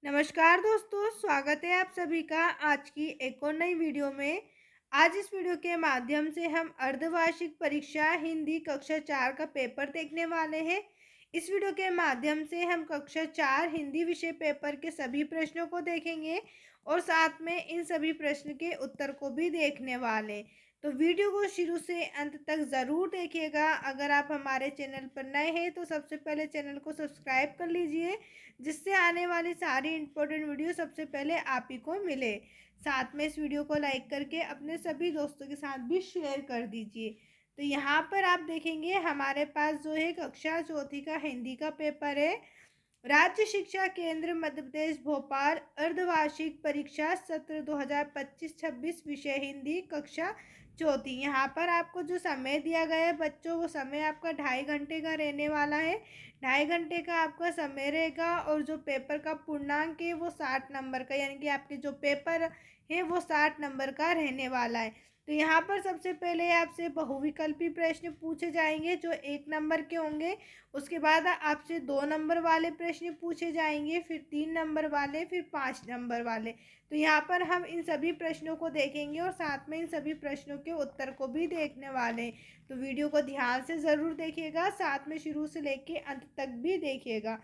नमस्कार दोस्तों, स्वागत है आप सभी का आज की एक और नई वीडियो में। आज इस वीडियो के माध्यम से हम अर्धवार्षिक परीक्षा हिंदी कक्षा 4 का पेपर देखने वाले हैं। इस वीडियो के माध्यम से हम कक्षा 4 हिंदी विषय पेपर के सभी प्रश्नों को देखेंगे और साथ में इन सभी प्रश्न के उत्तर को भी देखने वाले हैं। तो वीडियो को शुरू से अंत तक ज़रूर देखिएगा। अगर आप हमारे चैनल पर नए हैं तो सबसे पहले चैनल को सब्सक्राइब कर लीजिए, जिससे आने वाली सारी इम्पोर्टेंट वीडियो सबसे पहले आप ही को मिले। साथ में इस वीडियो को लाइक करके अपने सभी दोस्तों के साथ भी शेयर कर दीजिए। तो यहाँ पर आप देखेंगे हमारे पास जो है कक्षा चौथी का हिंदी का पेपर है। राज्य शिक्षा केंद्र मध्य प्रदेश भोपाल अर्धवार्षिक परीक्षा सत्र 2025-26 विषय हिंदी कक्षा चौथी। यहाँ पर आपको जो समय दिया गया है बच्चों, वो समय आपका 2.5 घंटे का रहने वाला है। 2.5 घंटे का आपका समय रहेगा और जो पेपर का पूर्णांक है वो 60 नंबर का, यानी कि आपके जो पेपर है वो 60 नंबर का रहने वाला है। तो यहाँ पर सबसे पहले आपसे बहुविकल्पी प्रश्न पूछे जाएंगे जो 1 नंबर के होंगे। उसके बाद आपसे 2 नंबर वाले प्रश्न पूछे जाएंगे, फिर 3 नंबर वाले, फिर 5 नंबर वाले। तो यहाँ पर हम इन सभी प्रश्नों को देखेंगे और साथ में इन सभी प्रश्नों के उत्तर को भी देखने वाले हैं। तो वीडियो को ध्यान से ज़रूर देखिएगा, साथ में शुरू से लेके अंत तक भी देखिएगा।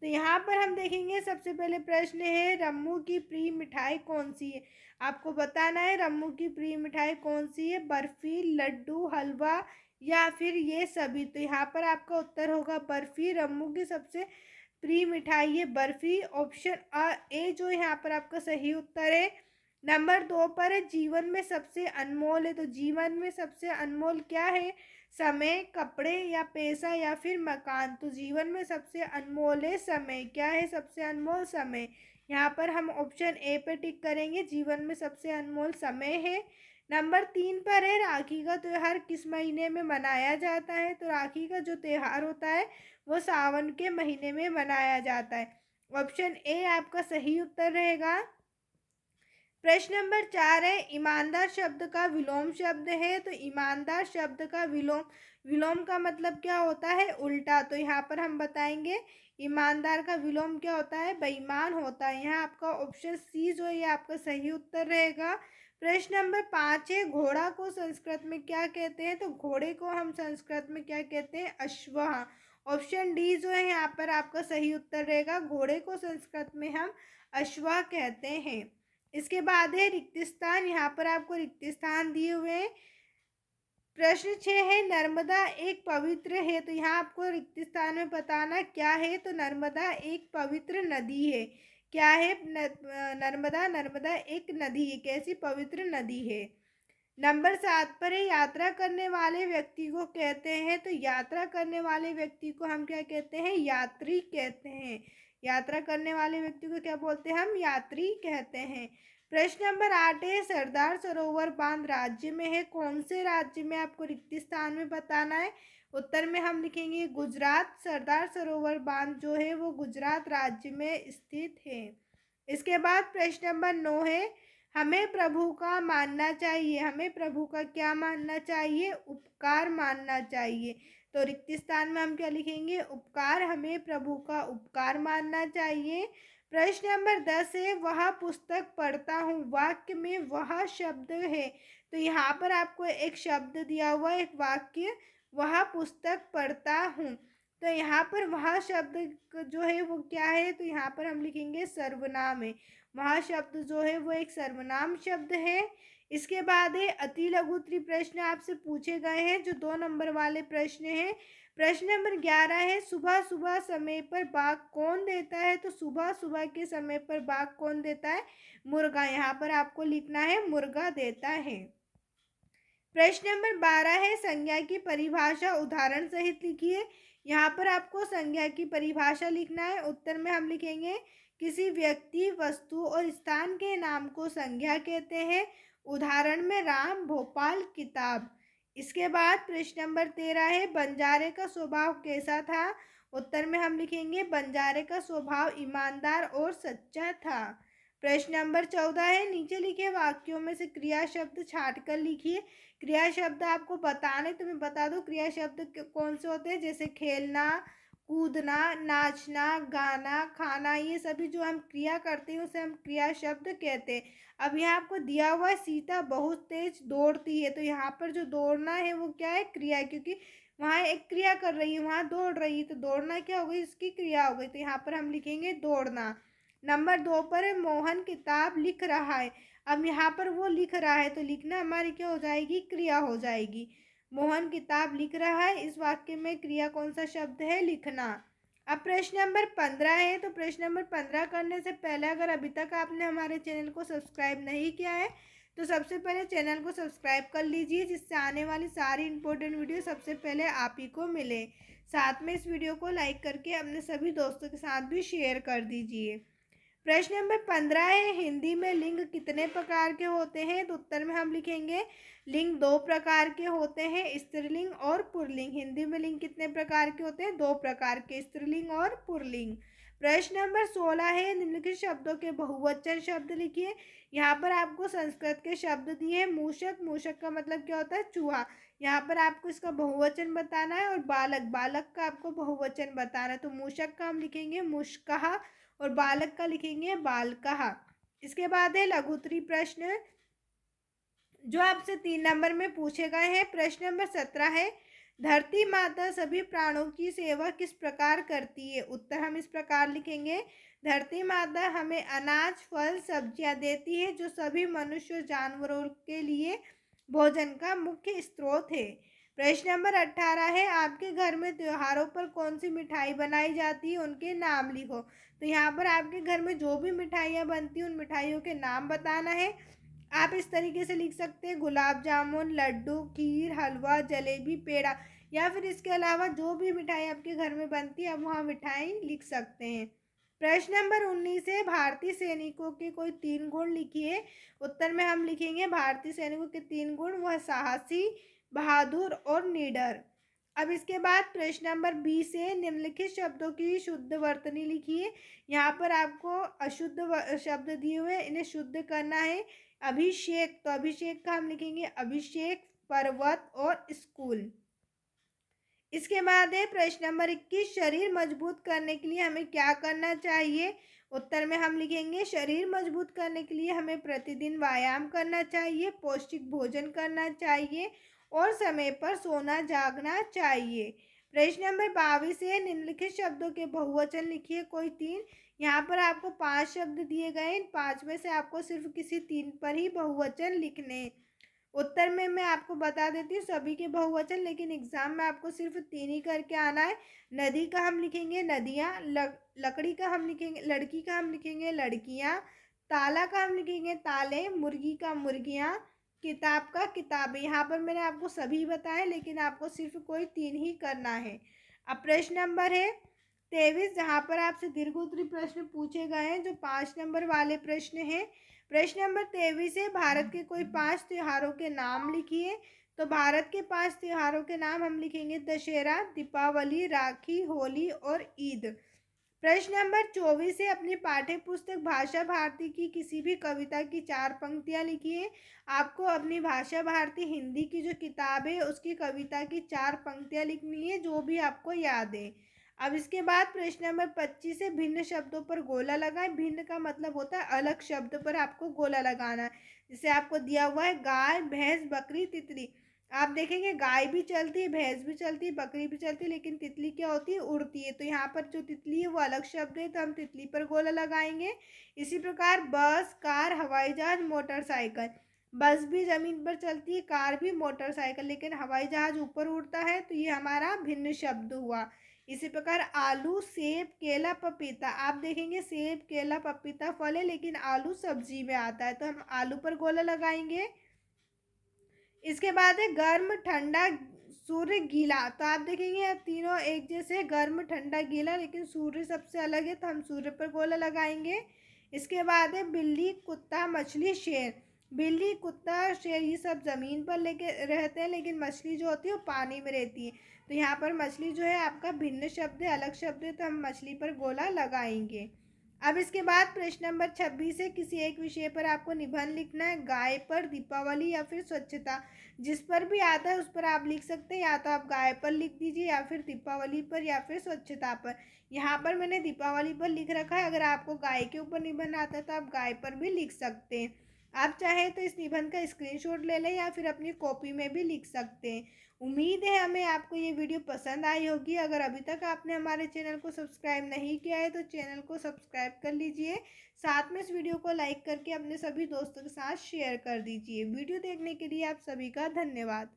तो यहाँ पर हम देखेंगे सबसे पहले प्रश्न है, रम्मू की प्रिय मिठाई कौन सी है। आपको बताना है रम्मू की प्रिय मिठाई कौन सी है, बर्फी, लड्डू, हलवा या फिर ये सभी। तो यहाँ पर आपका उत्तर होगा बर्फी। रम्मू की सबसे प्रिय मिठाई है बर्फी। ऑप्शन ए जो यहाँ पर आपका सही उत्तर है। नंबर 2 पर है जीवन में सबसे अनमोल है। तो जीवन में सबसे अनमोल क्या है, समय, कपड़े या पैसा या फिर मकान। तो जीवन में सबसे अनमोल है समय। क्या है सबसे अनमोल, समय। यहाँ पर हम ऑप्शन ए पे टिक करेंगे, जीवन में सबसे अनमोल समय है। नंबर 3 पर है राखी का त्यौहार किस महीने में मनाया जाता है। तो राखी का जो त्यौहार होता है वो सावन के महीने में मनाया जाता है। ऑप्शन ए आपका सही उत्तर रहेगा। प्रश्न नंबर 4 है, ईमानदार शब्द का विलोम शब्द है। तो ईमानदार शब्द का विलोम, विलोम का मतलब क्या होता है, उल्टा। तो यहाँ पर हम बताएंगे ईमानदार का विलोम क्या होता है, बेईमान होता है। यहाँ आपका ऑप्शन सी जो है ये आपका सही उत्तर रहेगा। प्रश्न नंबर 5 है, घोड़ा को संस्कृत में क्या कहते हैं। तो घोड़े को हम संस्कृत में क्या कहते हैं, अश्वः। ऑप्शन डी जो है यहाँ पर आपका सही उत्तर रहेगा, घोड़े को संस्कृत में हम अश्वः कहते हैं। इसके बाद है रिक्त स्थान, यहाँ पर आपको रिक्त स्थान दिए हुए हैं। प्रश्न 6 है, नर्मदा एक पवित्र है। तो यहाँ आपको रिक्त स्थान में बताना क्या है। तो नर्मदा एक पवित्र नदी है। क्या है, नर्मदा, नर्मदा एक नदी है, कैसी पवित्र नदी है। नंबर 7 पर है, यात्रा करने वाले व्यक्ति को कहते हैं। तो यात्रा करने वाले व्यक्ति को हम क्या कहते हैं, यात्री कहते हैं। यात्रा करने वाले व्यक्ति को क्या बोलते हैं, हम यात्री कहते हैं। प्रश्न नंबर 8 है, सरदार सरोवर बांध राज्य में है, कौन से राज्य में, आपको रिक्त स्थान में बताना है। उत्तर में हम लिखेंगे गुजरात। सरदार सरोवर बांध जो है वो गुजरात राज्य में स्थित है। इसके बाद प्रश्न नंबर 9 है, हमें प्रभु का मानना चाहिए। हमें प्रभु का क्या मानना चाहिए, उपकार मानना चाहिए। तो रिक्त स्थान में हम क्या लिखेंगे, उपकार। हमें प्रभु का उपकार मानना चाहिए। प्रश्न नंबर 10 है, वह पुस्तक पढ़ता हूँ, वाक्य में वह शब्द है। तो यहाँ पर आपको एक शब्द दिया हुआ है, एक वाक्य, वह पुस्तक पढ़ता हूँ। तो यहाँ पर वह शब्द जो है वो क्या है, तो यहाँ पर हम लिखेंगे सर्वनाम है। वह शब्द जो है वो एक सर्वनाम शब्द है। इसके बाद है अति लघु प्रश्न आपसे पूछे गए हैं जो 2 नंबर वाले प्रश्न हैं। प्रश्न नंबर 11 है, सुबह सुबह समय पर बाघ कौन देता है। तो सुबह सुबह के समय पर बाघ कौन देता है, मुर्गा। यहाँ पर आपको लिखना है मुर्गा देता है। प्रश्न नंबर 12 है, संज्ञा की परिभाषा उदाहरण सहित लिखिए। यहाँ पर आपको संज्ञा की परिभाषा लिखना है। उत्तर में हम लिखेंगे किसी व्यक्ति, वस्तु और स्थान के नाम को संज्ञा कहते हैं। उदाहरण में राम, भोपाल, किताब। इसके बाद प्रश्न नंबर 13 है, बंजारे का स्वभाव कैसा था। उत्तर में हम लिखेंगे बंजारे का स्वभाव ईमानदार और सच्चा था। प्रश्न नंबर 14 है, नीचे लिखे वाक्यों में से क्रिया शब्द छाट कर लिखिए। क्रिया शब्द आपको बताने, तो मैं बता दूं क्रिया शब्द कौन से होते हैं, जैसे खेलना, कूदना, नाचना, गाना, खाना, ये सभी जो हम क्रिया करते हैं उसे हम क्रिया शब्द कहते हैं। अब यहाँ आपको दिया हुआ है सीता बहुत तेज दौड़ती है, तो यहाँ पर जो दौड़ना है वो क्या है, क्रिया है, क्योंकि वहाँ एक क्रिया कर रही है, वहाँ दौड़ रही है, तो दौड़ना क्या हो गई, इसकी क्रिया हो गई, तो यहाँ पर हम लिखेंगे दौड़ना। नंबर 2 पर है मोहन किताब लिख रहा है। अब यहाँ पर वो लिख रहा है, तो लिखना हमारी क्या हो जाएगी, क्रिया हो जाएगी। मोहन किताब लिख रहा है, इस वाक्य में क्रिया कौन सा शब्द है, लिखना। अब प्रश्न नंबर 15 है, तो प्रश्न नंबर 15 करने से पहले अगर अभी तक आपने हमारे चैनल को सब्सक्राइब नहीं किया है तो सबसे पहले चैनल को सब्सक्राइब कर लीजिए, जिससे आने वाली सारी इंपॉर्टेंट वीडियो सबसे पहले आप ही को मिले। साथ में इस वीडियो को लाइक करके अपने सभी दोस्तों के साथ भी शेयर कर दीजिए। प्रश्न नंबर 15 है, हिंदी में लिंग कितने प्रकार के होते हैं, तो उत्तर में हम लिखेंगे लिंग 2 प्रकार के होते हैं, स्त्रीलिंग और पुल्लिंग। हिंदी में लिंग कितने प्रकार के होते हैं, 2 प्रकार के, स्त्रीलिंग और पुल्लिंग। प्रश्न नंबर 16 है, निम्नलिखित शब्दों के बहुवचन शब्द लिखिए। यहाँ पर आपको संस्कृत के शब्द दिए हैं, मूषक, मूषक का मतलब क्या होता है, चूहा। यहाँ पर आपको इसका बहुवचन बताना है, और बालक, बालक का आपको बहुवचन बताना है, तो मूषक का हम लिखेंगे मुष्कः और बालक का लिखेंगे बालकः। इसके बाद है लघुत्तरी प्रश्न जो आपसे 3 नंबर में पूछे गए हैं। प्रश्न नंबर 17 है, धरती माता सभी प्राणों की सेवा किस प्रकार करती है, उत्तर हम इस प्रकार लिखेंगे, धरती माता हमें अनाज, फल, सब्जियां देती है जो सभी मनुष्य और जानवरों के लिए भोजन का मुख्य स्रोत है। प्रश्न नंबर 18 है, आपके घर में त्योहारों पर कौन सी मिठाई बनाई जाती है, उनके नाम लिखो। तो यहाँ पर आपके घर में जो भी मिठाइयाँ बनती हैं उन मिठाइयों के नाम बताना है। आप इस तरीके से लिख सकते हैं, गुलाब जामुन, लड्डू, खीर, हलवा, जलेबी, पेड़ा, या फिर इसके अलावा जो भी मिठाई आपके घर में बनती है आप वहाँ मिठाई लिख सकते हैं। प्रश्न नंबर 19 है, भारतीय सैनिकों के कोई 3 गुण लिखिए। उत्तर में हम लिखेंगे भारतीय सैनिकों के 3 गुण, वह साहसी, बहादुर और निडर। अब इसके बाद प्रश्न नंबर 20 है, निम्नलिखित शब्दों की शुद्ध वर्तनी लिखिए। यहाँ पर आपको अशुद्ध शब्द दिए हुए, इन्हें शुद्ध करना है। अभिषेक, तो अभिषेक का हम लिखेंगे अभिषेक, पर्वत और स्कूल। इसके बाद है प्रश्न नंबर 21, शरीर मजबूत करने के लिए हमें क्या करना चाहिए। उत्तर में हम लिखेंगे शरीर मजबूत करने के लिए हमें प्रतिदिन व्यायाम करना चाहिए, पौष्टिक भोजन करना चाहिए और समय पर सोना जागना चाहिए। प्रश्न नंबर 22 है, निम्नलिखित शब्दों के बहुवचन लिखिए कोई 3। यहाँ पर आपको 5 शब्द दिए गए, इन 5 में से आपको सिर्फ किसी 3 पर ही बहुवचन लिखने हैं। उत्तर में मैं आपको बता देती हूँ सभी के बहुवचन, लेकिन एग्जाम में आपको सिर्फ 3 ही करके आना है। नदी का हम लिखेंगे नदियाँ, लकड़ी का हम लिखेंगे, लड़की का हम लिखेंगे लड़कियाँ, ताला का हम लिखेंगे ताले, मुर्गी का मुर्गियाँ, किताब का किताबें। यहाँ पर मैंने आपको सभी बताए, लेकिन आपको सिर्फ कोई 3 ही करना है। अब प्रश्न नंबर है 23, जहाँ पर आपसे दीर्घोत्तरी प्रश्न पूछे गए हैं, जो 5 नंबर वाले प्रश्न हैं। प्रश्न नंबर 23 है, भारत के कोई 5 त्योहारों के नाम लिखिए। तो भारत के 5 त्योहारों के नाम हम लिखेंगे दशहरा, दीपावली, राखी, होली और ईद। प्रश्न नंबर 24 है, अपनी पाठ्य पुस्तक भाषा भारती की किसी भी कविता की 4 पंक्तियां लिखिए। आपको अपनी भाषा भारती हिंदी की जो किताब है उसकी कविता की 4 पंक्तियां लिखनी है, जो भी आपको याद है। अब इसके बाद प्रश्न नंबर 25 है, भिन्न शब्दों पर गोला लगाएं। भिन्न का मतलब होता है अलग शब्द पर आपको गोला लगाना है। जैसे आपको दिया हुआ है गाय, भैंस, बकरी, तितली। आप देखेंगे गाय भी चलती है, भैंस भी चलती है, बकरी भी चलती है, लेकिन तितली क्या होती है, उड़ती है। तो यहाँ पर जो तितली है वो अलग शब्द है, तो हम तितली पर गोला लगाएंगे। इसी प्रकार बस, कार, हवाई जहाज, मोटरसाइकिल। बस भी जमीन पर चलती है, कार भी, मोटरसाइकिल, लेकिन हवाई जहाज ऊपर उड़ता है, तो ये हमारा भिन्न शब्द हुआ। इसी प्रकार आलू, सेब, केला, पपीता। आप देखेंगे सेब, केला, पपीता फल है, लेकिन आलू सब्जी में आता है, तो हम आलू पर गोला लगाएंगे। इसके बाद है गर्म, ठंडा, सूर्य, गीला। तो आप देखेंगे तीनों एक जैसे, गर्म, ठंडा, गीला, लेकिन सूर्य सबसे अलग है, तो हम सूर्य पर गोला लगाएंगे। इसके बाद है बिल्ली, कुत्ता, मछली, शेर। बिल्ली, कुत्ता, शेर ये सब ज़मीन पर लेके रहते हैं, लेकिन मछली जो होती है वो पानी में रहती है। तो यहाँ पर मछली जो है आपका भिन्न शब्द है, अलग शब्द है, तो हम मछली पर गोला लगाएंगे। अब इसके बाद प्रश्न नंबर 26 है, किसी एक विषय पर आपको निबंध लिखना है। गाय पर, दीपावली या फिर स्वच्छता, जिस पर भी आता है उस पर आप लिख सकते हैं। या तो आप गाय पर लिख दीजिए या फिर दीपावली पर या फिर स्वच्छता पर। यहाँ पर मैंने दीपावली पर लिख रखा है। अगर आपको गाय के ऊपर निबंध आता है तो आप गाय पर भी लिख सकते हैं। आप चाहे तो इस निबंध का स्क्रीनशॉट ले लें या फिर अपनी कॉपी में भी लिख सकते हैं। उम्मीद है हमें आपको ये वीडियो पसंद आई होगी। अगर अभी तक आपने हमारे चैनल को सब्सक्राइब नहीं किया है तो चैनल को सब्सक्राइब कर लीजिए। साथ में इस वीडियो को लाइक करके अपने सभी दोस्तों के साथ शेयर कर दीजिए। वीडियो देखने के लिए आप सभी का धन्यवाद।